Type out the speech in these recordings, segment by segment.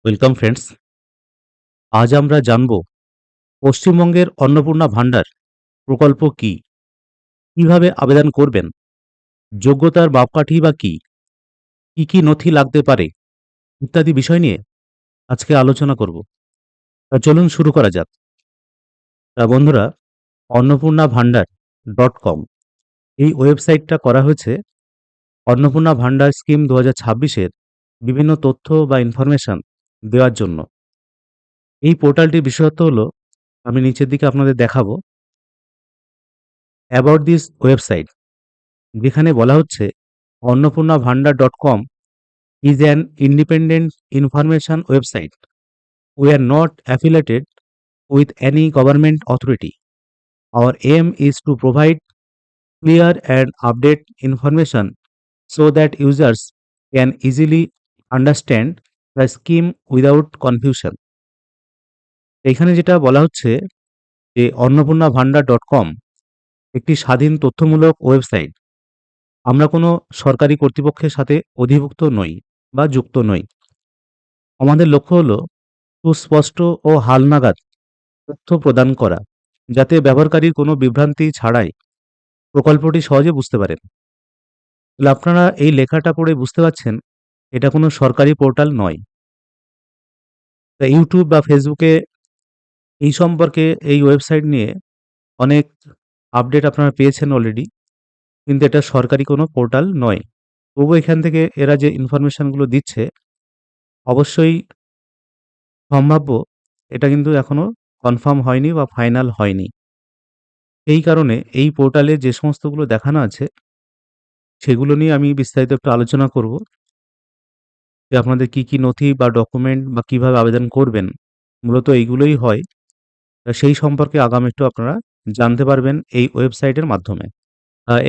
Welcome friends. আজ আমরা জানব পশ্চিমবঙ্গের অন্নপূর্ণা ভান্ডার প্রকল্প কি, কিভাবে আবেদন করবেন, যোগ্যতার মাপকাঠি বা কি, কি কি নথি লাগতে পারে ইত্যাদি বিষয় নিয়ে আজকে আলোচনা করব। চলুন শুরু করা যাক। বন্ধুরা, অন্নপূর্ণা ভান্ডার .com এই ওয়েবসাইটটা করা হয়েছে অন্নপূর্ণা ভান্ডার স্কিম 2026-এর বিভিন্ন তথ্য বা ইনফরমেশন দেওয়ার জন্য। এই পোর্টালটির বিশেষত্ব হলো, আমি নিচের দিকে আপনাদের দেখাবো অ্যাবাউট দিস ওয়েবসাইট, যেখানে বলা হচ্ছে অন্নপূর্ণা ভান্ডার .com is an independent information website. We are not affiliated with any government authority. Our aim is to provide clear and update information so that users can easily understand the scheme without confusion. এখানে যেটা বলা হচ্ছে যে অন্নপূর্ণা ভান্ডার .com একটি স্বাধীন তথ্যমূলক website. আমরা কোনো সরকারি কর্তৃপক্ষের সাথে অধিভুক্ত নই বা যুক্ত নই। আমাদের লক্ষ্য হলো সুস্পষ্ট ও হালনাগাদ তথ্য প্রদান করা, যাতে ব্যবহারকারীর কোনো বিভ্রান্তি ছাড়াই প্রকল্পটি সহজে বুঝতে পারেন। তাহলে আপনারা এই লেখাটা পড়ে বুঝতে পারছেন এটা কোনো সরকারি পোর্টাল নয়। তা ইউটিউব বা ফেসবুকে এই সম্পর্কে, এই ওয়েবসাইট নিয়ে অনেক আপডেট আপনারা পেয়েছেন অলরেডি, কিন্তু এটা সরকারি কোনো পোর্টাল নয়। তবু এখান থেকে এরা যে ইনফরমেশনগুলো দিচ্ছে অবশ্যই সম্ভাব্য, এটা কিন্তু এখনো কনফার্ম হয়নি বা ফাইনাল হয়নি। এই কারণে এই পোর্টালে যে সমস্তগুলো দেখানো আছে সেগুলো নিয়ে আমি বিস্তারিত একটু আলোচনা করব, যে আপনাদের কি কি নথি বা ডকুমেন্ট বা কিভাবে আবেদন করবেন, মূলত এইগুলোই হয়। তা সেই সম্পর্কে আগামী একটু আপনারা জানতে পারবেন এই ওয়েবসাইটের মাধ্যমে।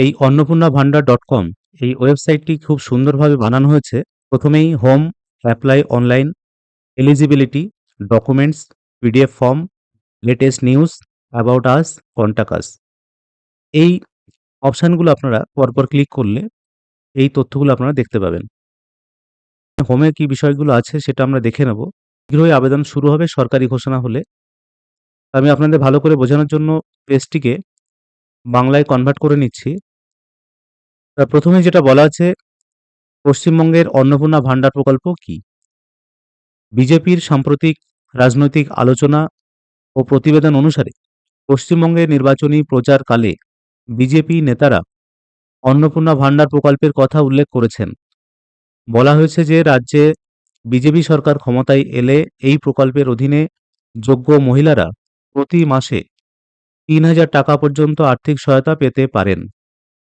এই অন্নপূর্ণা ভান্ডার .com এই ওয়েবসাইটটি খুব সুন্দরভাবে বানানো হয়েছে। প্রথমেই home, apply online, eligibility, documents, PDF form, latest news, about us, contact আস, এই অপশানগুলো আপনারা পরপর ক্লিক করলে এই তথ্যগুলো আপনারা দেখতে পাবেন। হোমে কি বিষয়গুলো আছে সেটা আমরা দেখে নেব। শীঘ্রই আবেদন শুরু হবে সরকারি ঘোষণা হলে। আমি আপনাদের ভালো করে বোঝানোর জন্য পেজটিকে বাংলায় কনভার্ট করে নিচ্ছি। প্রথমে যেটা বলা আছে, পশ্চিমবঙ্গের অন্নপূর্ণা ভান্ডার প্রকল্প কি। বিজেপির সাম্প্রতিক রাজনৈতিক আলোচনা ও প্রতিবেদন অনুসারে পশ্চিমবঙ্গের নির্বাচনী প্রচারকালে বিজেপি নেতারা অন্নপূর্ণা ভান্ডার প্রকল্পের কথা উল্লেখ করেছেন। বলা হয়েছে যে রাজ্যে বিজেপি সরকার ক্ষমতায় এলে এই প্রকল্পের অধীনে যোগ্য মহিলারা প্রতি মাসে ৩,০০০ টাকা পর্যন্ত আর্থিক সহায়তা পেতে পারেন।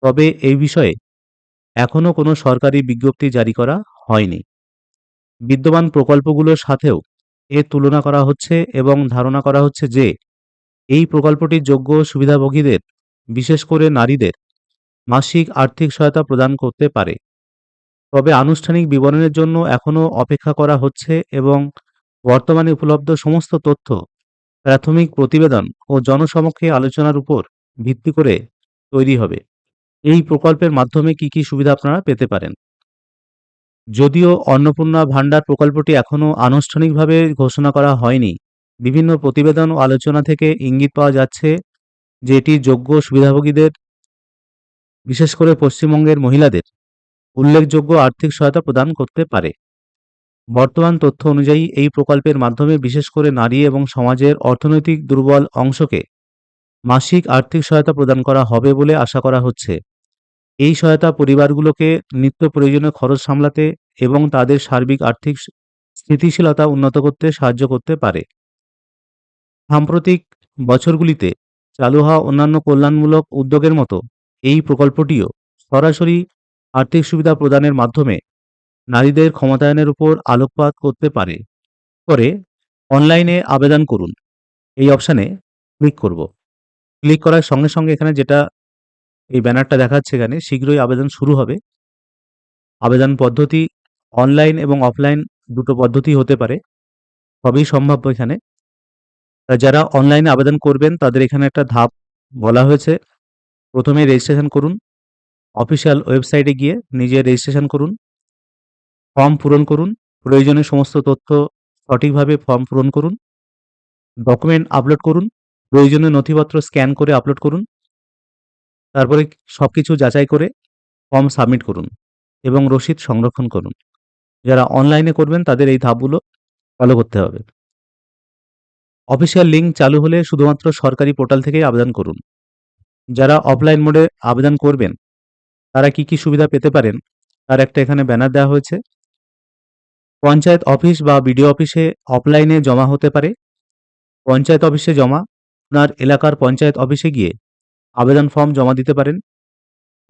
তবে এই বিষয়ে এখনও কোনো সরকারি বিজ্ঞপ্তি জারি করা হয়নি। বিদ্যমান প্রকল্পগুলোর সাথেও এর তুলনা করা হচ্ছে এবং ধারণা করা হচ্ছে যে এই প্রকল্পটির যোগ্য সুবিধাভোগীদের, বিশেষ করে নারীদের, মাসিক আর্থিক সহায়তা প্রদান করতে পারে। তবে আনুষ্ঠানিক বিবরণের জন্য এখনও অপেক্ষা করা হচ্ছে এবং বর্তমানে উপলব্ধ সমস্ত তথ্য প্রাথমিক প্রতিবেদন ও জনসমক্ষে আলোচনার উপর ভিত্তি করে তৈরি হবে। এই প্রকল্পের মাধ্যমে কি কি সুবিধা আপনারা পেতে পারেন। যদিও অন্নপূর্ণা ভান্ডার প্রকল্পটি এখনও আনুষ্ঠানিকভাবে ঘোষণা করা হয়নি, বিভিন্ন প্রতিবেদন ও আলোচনা থেকে ইঙ্গিত পাওয়া যাচ্ছে যে এটি যোগ্য সুবিধাভোগীদের, বিশেষ করে পশ্চিমবঙ্গের মহিলাদের উল্লেখযোগ্য আর্থিক সহায়তা প্রদান করতে পারে। বর্তমান তথ্য অনুযায়ী এই প্রকল্পের মাধ্যমে বিশেষ করে নারী এবং সমাজের অর্থনৈতিক দুর্বল অংশকে মাসিক আর্থিক সহায়তা প্রদান করা হবে বলে আশা করা হচ্ছে। এই সহায়তা পরিবারগুলোকে নিত্য প্রয়োজনীয় খরচ সামলাতে এবং তাদের সার্বিক আর্থিক স্থিতিশীলতা উন্নত করতে সাহায্য করতে পারে। সাম্প্রতিক বছরগুলিতে চালু হওয়া অন্যান্য কল্যাণমূলক উদ্যোগের মতো এই প্রকল্পটিও সরাসরি আর্থিক সুবিধা প্রদানের মাধ্যমে নারীদের ক্ষমতায়নের উপর আলোকপাত করতে পারে। পরে অনলাইনে আবেদন করুন এই অপশানে ক্লিক করব। ক্লিক করার সঙ্গে সঙ্গে এখানে যেটা এই ব্যানারটা দেখাচ্ছে, এখানে শীঘ্রই আবেদন শুরু হবে। আবেদন পদ্ধতি অনলাইন এবং অফলাইন দুটো পদ্ধতি হতে পারে, সবই সম্ভাব্য এখানে। যারা অনলাইনে আবেদন করবেন তাদের এখানে একটা ধাপ বলা হয়েছে। প্রথমে রেজিস্ট্রেশন করুন, অফিসিয়াল ওয়েবসাইটে গিয়ে নিজে রেজিস্ট্রেশন করুন, ফর্ম পূরণ করুন, প্রয়োজনীয় সমস্ত তথ্য সঠিকভাবে ফর্ম পূরণ করুন, ডকুমেন্ট আপলোড করুন, প্রয়োজনীয় নথিপত্র স্ক্যান করে আপলোড করুন, তারপরে সবকিছু যাচাই করে ফর্ম সাবমিট করুন এবং রসিদ সংরক্ষণ করুন। যারা অনলাইনে করবেন তাদের এই ধাপগুলো ফলো করতে হবে। অফিসিয়াল লিঙ্ক চালু হলে শুধুমাত্র সরকারি পোর্টাল থেকেই আবেদন করুন। যারা অফলাইন মোডে আবেদন করবেন তারা কি সুবিধা পেতে পারেন তার একটা এখানে ব্যানার দেওয়া হয়েছে। পঞ্চায়েত অফিস বা বিডিও অফিসে অফলাইনে জমা হতে পারে। পঞ্চায়েত অফিসে জমা, আপনার এলাকার পঞ্চায়েত অফিসে গিয়ে আবেদন ফর্ম জমা দিতে পারেন।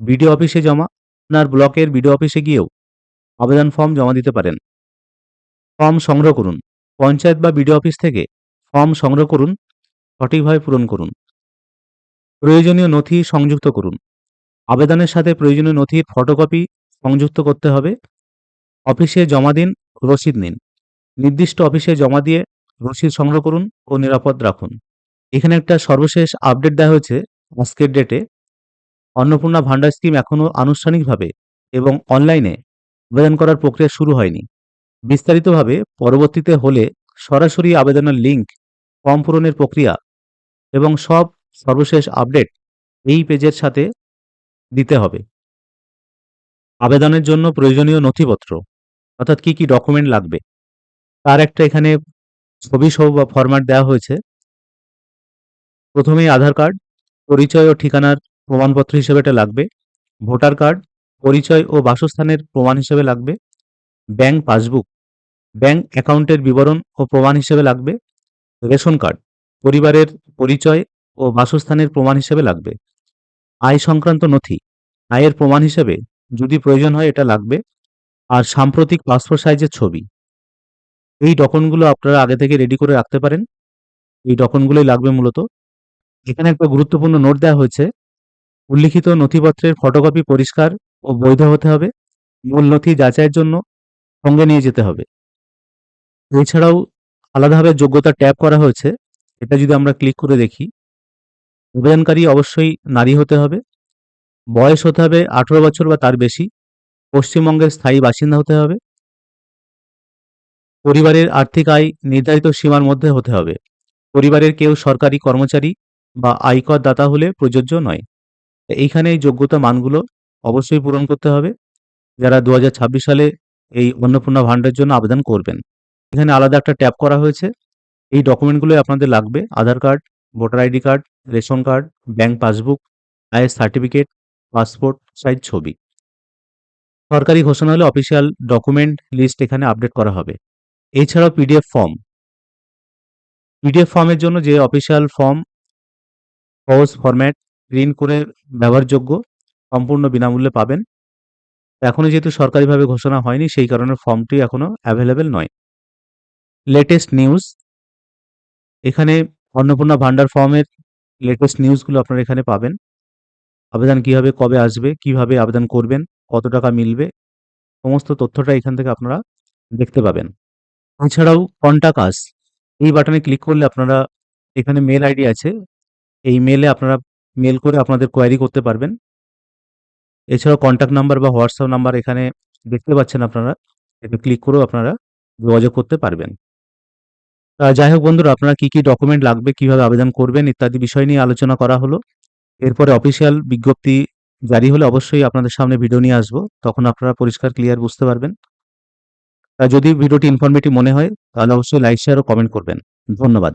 বিডিও অফিসে জমা, আপনার ব্লকের বিডিও অফিসে গিয়েও আবেদন ফর্ম জমা দিতে পারেন। ফর্ম সংগ্রহ করুন, পঞ্চায়েত বা বিডিও অফিস থেকে ফর্ম সংগ্রহ করুন, সঠিকভাবে পূরণ করুন। প্রয়োজনীয় নথি সংযুক্ত করুন, আবেদনের সাথে প্রয়োজনীয় নথির ফটোকপি সংযুক্ত করতে হবে। অফিসে জমা দিন, রসিদ নিন। নির্দিষ্ট অফিসে জমা দিয়ে রসিদ সংগ্রহ করুন ও নিরাপদ রাখুন। এখানে একটা সর্বশেষ আপডেট দেওয়া হয়েছে আজকের ডেটে। অন্নপূর্ণা ভান্ডার স্কিম এখনও আনুষ্ঠানিকভাবে এবং অনলাইনে আবেদন করার প্রক্রিয়া শুরু হয়নি। বিস্তারিতভাবে পরবর্তীতে হলে সরাসরি আবেদনের লিঙ্ক, ফর্ম পূরণের প্রক্রিয়া এবং সব সর্বশেষ আপডেট এই পেজের সাথে দিতে হবে। আবেদনের জন্য প্রয়োজনীয় নথিপত্র অর্থাৎ কি ডকুমেন্ট লাগবে তার একটা এখানে ছবি সহ বা ফরম্যাট দেওয়া হয়েছে। প্রথমেই আধার কার্ড, পরিচয় ও ঠিকানার প্রমাণপত্র হিসেবে এটা লাগবে। ভোটার কার্ড, পরিচয় ও বাসস্থানের প্রমাণ হিসেবে লাগবে। ব্যাংক পাসবুক, ব্যাংক অ্যাকাউন্টের বিবরণ ও প্রমাণ হিসেবে লাগবে। রেশন কার্ড, পরিবারের পরিচয় ও বাসস্থানের প্রমাণ হিসেবে লাগবে। আয় সংক্রান্ত নথি, আয়ের প্রমাণ হিসেবে যদি প্রয়োজন হয় এটা লাগবে। আর সাম্প্রতিক পাসপোর্ট সাইজের ছবি। এই ডকুমেন্টগুলো আপনারা আগে থেকে রেডি করে রাখতে পারেন। এই ডকুমেন্টগুলোই লাগবে মূলত। এখানে একটা গুরুত্বপূর্ণ নোট দেওয়া হয়েছে, উল্লিখিত নথিপত্রের ফটোকপি পরিষ্কার ও বৈধ হতে হবে। মূল নথি যাচাইয়ের জন্য সঙ্গে নিয়ে যেতে হবে। এছাড়াও আলাদাভাবে যোগ্যতা ট্যাব করা হয়েছে। এটা যদি আমরা ক্লিক করে দেখি, আবেদনকারী অবশ্যই নারী হতে হবে, বয়স হতে হবে 18 বছর বা তার বেশি, পশ্চিমবঙ্গের স্থায়ী বাসিন্দা হতে হবে, পরিবারের আর্থিক আয় নির্ধারিত সীমার মধ্যে হতে হবে। পরিবারের কেউ সরকারি কর্মচারী বা আয়কর দাতা হলে প্রযোজ্য নয়। এইখানে এই যোগ্যতা মানগুলো অবশ্যই পূরণ করতে হবে যারা 2026 সালে এই অন্নপূর্ণা ভান্ডারের জন্য আবেদন করবেন। এখানে আলাদা একটা ট্যাব করা হয়েছে। এই ডকুমেন্টগুলো আপনাদের লাগবে: Aadhaar card, voter ID card, ration card, bank passbook, আয়ের সার্টিফিকেট, পাসপোর্ট সাইজ ছবি। সরকারি ঘোষণা হলে অফিসিয়াল ডকুমেন্ট লিস্ট এখানে আপডেট করা হবে। এছাড়াও পিডিএফ ফর্ম, পিডিএফ ফর্মের জন্য যে অফিসিয়াল ফর্ম সহজ ফরম্যাট প্রিন্ট করে ব্যবহারযোগ্য, সম্পূর্ণ বিনামূল্যে পাবেন। এখনো যেহেতু সরকারিভাবে ঘোষণা হয়নি সেই কারণে ফর্মটি এখনো অ্যাভেলেবেল নয়। লেটেস্ট নিউজ, এখানে অন্নপূর্ণা ভান্ডার ফর্মের লেটেস্ট নিউজগুলো আপনারা এখানে পাবেন। আবেদন কিভাবে কবে আসবে, কিভাবে আবেদন করবেন, কত টাকা মিলবে, সমস্ত তথ্যটা এখান থেকে আপনারা দেখতে পাবেন। এছাড়াও কন্টাক্ট আস, এই বাটনে ক্লিক করলে আপনারা এখানে মেল আইডি আছে, এই মেলে আপনারা মেল করে আপনাদের কোয়ারি করতে পারবেন। এছাড়াও কন্ট্যাক্ট নাম্বার বা হোয়াটসঅ্যাপ নাম্বার এখানে দেখতে পাচ্ছেন আপনারা, এটা ক্লিক করেও আপনারা যোগাযোগ করতে পারবেন। যাই হোক বন্ধুরা, আপনারা কি ডকুমেন্ট লাগবে, কিভাবে আবেদন করবেন ইত্যাদি বিষয় নিয়ে আলোচনা করা হলো। এরপরে অফিসিয়াল বিজ্ঞপ্তি জারি হলে অবশ্যই আপনাদের সামনে ভিডিও নিয়ে আসবো, তখন আপনারা পরিষ্কার ক্লিয়ার বুঝতে পারবেন। যদি ভিডিওটি ইনফরমেটিভ মনে হয় তাহলে অবশ্যই লাইক, শেয়ার ও কমেন্ট করবেন। ধন্যবাদ।